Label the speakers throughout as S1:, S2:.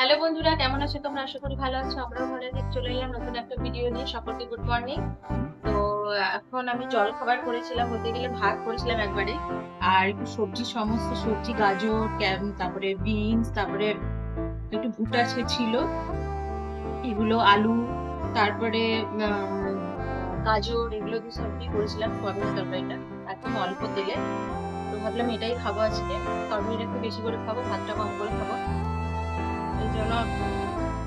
S1: Hello বন্ধুরা, কেমন আছো তোমরা? আশা করি ভালো আছো। আমরাও ভালো আছি। চলে এলাম নতুন একটা ভিডিও নিয়ে। সকলকে গুড মর্নিং। তো এখন আমি জল খাবার করেছিলাম, বলতে গেলে ভাত করেছিলাম একবারে, আর একটু সবজি, সমস্ত সবজি, গাজর, তারপরে বিনস, তারপরে একটু ভুট্টা ছিল, এগুলো আলু, তারপরে গাজর, এগুলো দিয়ে সবজি করেছিলাম। সোয়াবিনের তরকারিটা একদম অল্প তেলে। তো ভাবলাম এটাই খাবো আজকে। তরকারিটা একটু বেশি করে খাবো, ভাতটা কম করে খাবো। এই জন্য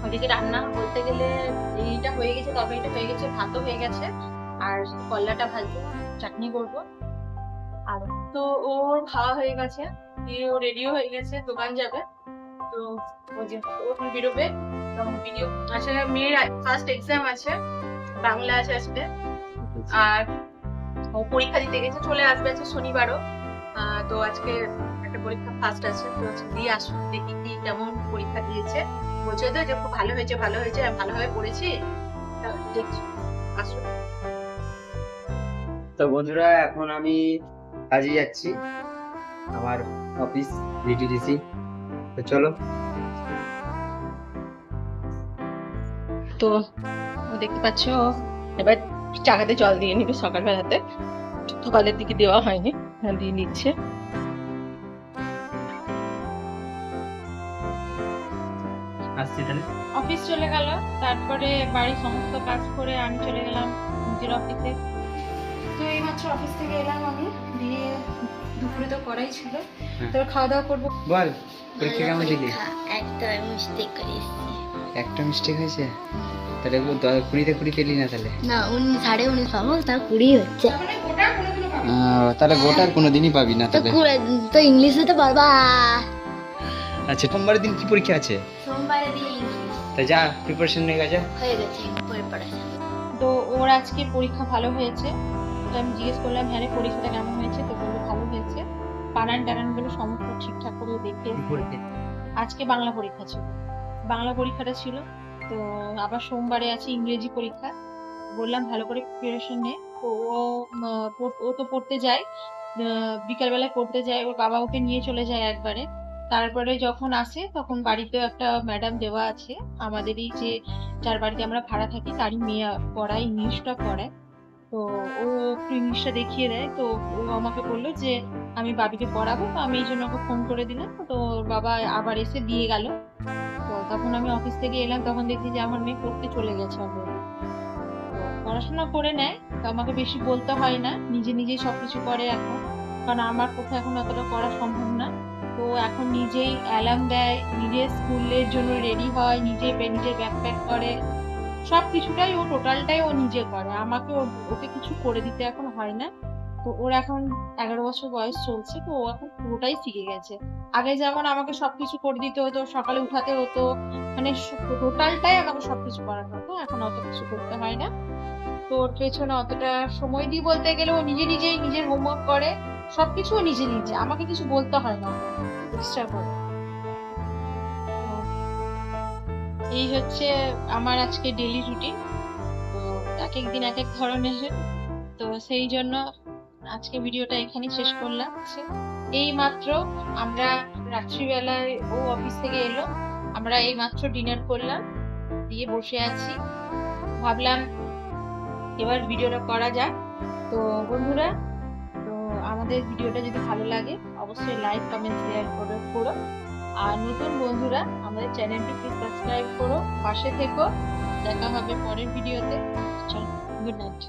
S1: ওদিকে রান্না বলতে গেলে এইটা হয়ে গেছে, তরকারিটা হয়ে গেছে, ভাতও হয়ে গেছে, আর করলাটা ভাজবো, চাটনি করবো। আর তো ওর খাওয়া হয়ে গেছে, ও রেডিও হয়ে গেছে, দোকান যাবে। তো ওই যে ও এখন বেরোবে। ভিডিও আসলে মেয়ের ফার্স্ট এক্সাম আছে, বাংলা আছে আজকে। আর ও পরীক্ষা দিতে গেছে, চলে আসবে আজকে শনিবারও। তো আজকে একটা পরীক্ষা ফার্স্ট আছে, তো দিয়ে আসুন, দেখি কি কেমন পরীক্ষা দিয়েছে। বলছে তো যে খুব ভালো হয়েছে, ভালো হয়েছে, আমি ভালোভাবে পড়েছি। দেখছি, আসুন।
S2: তো বন্ধুরা, এখন আমি কাজে যাচ্ছি, আমার অফিস ডিটিডিসি। তো চলো।
S1: তো দেখতে পাচ্ছ, এবার চাকাতে জল দিয়ে নিবে সকালবেলাতে, সকালের দিকে দেওয়া হয়নি, দিয়ে নিচ্ছে।
S2: আসছি তাহলে।
S1: অফিস চলে গেল, তারপরে বাড়ির সমস্ত কাজ করে আমি চলে গেলাম নিজের অফিসে। তো এইমাত্র অফিস থেকে এলাম আমি, দিয়ে দুপুরে তো করাই ছিল, তো খাওয়া দাওয়া করবো।
S2: বল, পরীক্ষা কেমন দিলি?
S3: একটা মিস্টেক করেছি।
S2: একটা মিস্টেক হয়েছে? তাহলে 20-তে 20 পেলি না তাহলে?
S3: না 19 পাবো, তার 20 হচ্ছে।
S2: তাহলে গোটার কোনোদিনই পাবি না তাহলে।
S3: তো ইংলিশে তো পারবা।
S2: আচ্ছা, সোমবারের দিন কি পরীক্ষা আছে?
S3: সোমবারে দিয়ে ইংলিশ
S2: তা যা, প্রিপারেশন নিয়ে গেছে।
S3: হয়ে গেছে প্রিপারেশন।
S1: তো ওর আজকে পরীক্ষা ভালো হয়েছে। তো আমি জিজ্ঞেস করলাম, হ্যাঁ রে, পরীক্ষাটা কেমন হয়েছে? তো বললো ভালো হয়েছে, বানান টানান গুলো সমস্ত ঠিকঠাক করে দেখে। আজকে বাংলা পরীক্ষা ছিল, বাংলা পরীক্ষাটা ছিল। তো আবার সোমবারে আছে ইংরেজি পরীক্ষা। বললাম ভালো করে প্রিপারেশন নে। তো ও তো পড়তে যায়, বিকালবেলায় পড়তে যায়, ওর বাবা ওকে নিয়ে চলে যায় একবারে। তারপরে যখন আসে তখন বাড়িতে একটা ম্যাডাম দেওয়া আছে আমাদেরই, যে যার বাড়িতে আমরা ভাড়া থাকি, তারই মেয়ে পড়ায়, ইংলিশটা পড়ায়। তো ও একটু ইংলিশটা দেখিয়ে দেয়। তো ও আমাকে বললো যে আমি বাবিকে পড়াবো, তো আমি এই জন্য ওকে ফোন করে দিলাম। তো ওর বাবা আবার এসে দিয়ে গেল। তো তখন আমি অফিস থেকে এলাম, তখন দেখি যে আমার মেয়ে পড়তে চলে গেছে অলরেডি। তো পড়াশোনা করে নেয়, তো আমাকে বেশি বলতে হয় না, নিজে নিজেই সবকিছু করে এখন। কারণ আমার পক্ষে এখন অতটা করা সম্ভব না। তো এখন নিজেই অ্যালার্ম দেয়, নিজে স্কুলের জন্য রেডি হয়, নিজের ব্যাগ প্যাক করে, সবকিছুটাই ও টোটালটাই ও নিজে করে। আমাকে ওকে কিছু করে দিতে এখন হয় না। তো ওর এখন 11 বছর বয়স চলছে, তো ও এখন পুরোটাই শিখে গেছে। আগে যেমন আমাকে সবকিছু করে দিতে হতো, সকালে উঠাতে হতো, মানে টোটালটাই আমাকে সবকিছু করাতে হতো, এখন অত কিছু করতে হয় না। তো ওর পেছনে অতটা সময় দিই বলতে গেলে, ও নিজে নিজেই নিজের হোমওয়ার্ক করে, সবকিছু ও নিজে নিজে, আমাকে কিছু বলতে হয় না এক্সট্রা করে। এই হচ্ছে আমার আজকে ডেইলি রুটিন। তো এক এক দিন এক এক ধরনের। তো সেই জন্য আজকে ভিডিওটা এখানেই শেষ করলাম। এই মাত্র আমরা রাত্রিবেলায়, ও অফিস থেকে এলো, আমরা এই মাত্র ডিনার করলাম, দিয়ে বসে আছি। ভাবলাম এবার ভিডিওটা করা যাক। তো বন্ধুরা, তো আমাদের ভিডিওটা যদি ভালো লাগে অবশ্যই লাইক, কমেন্ট, শেয়ার করো। আর নতুন বন্ধুরা আমাদের চ্যানেলটি প্লিজ সাবস্ক্রাইব করো, পাশে থেকো। দেখা হবে পরের ভিডিওতে। চলো, গুড নাইট।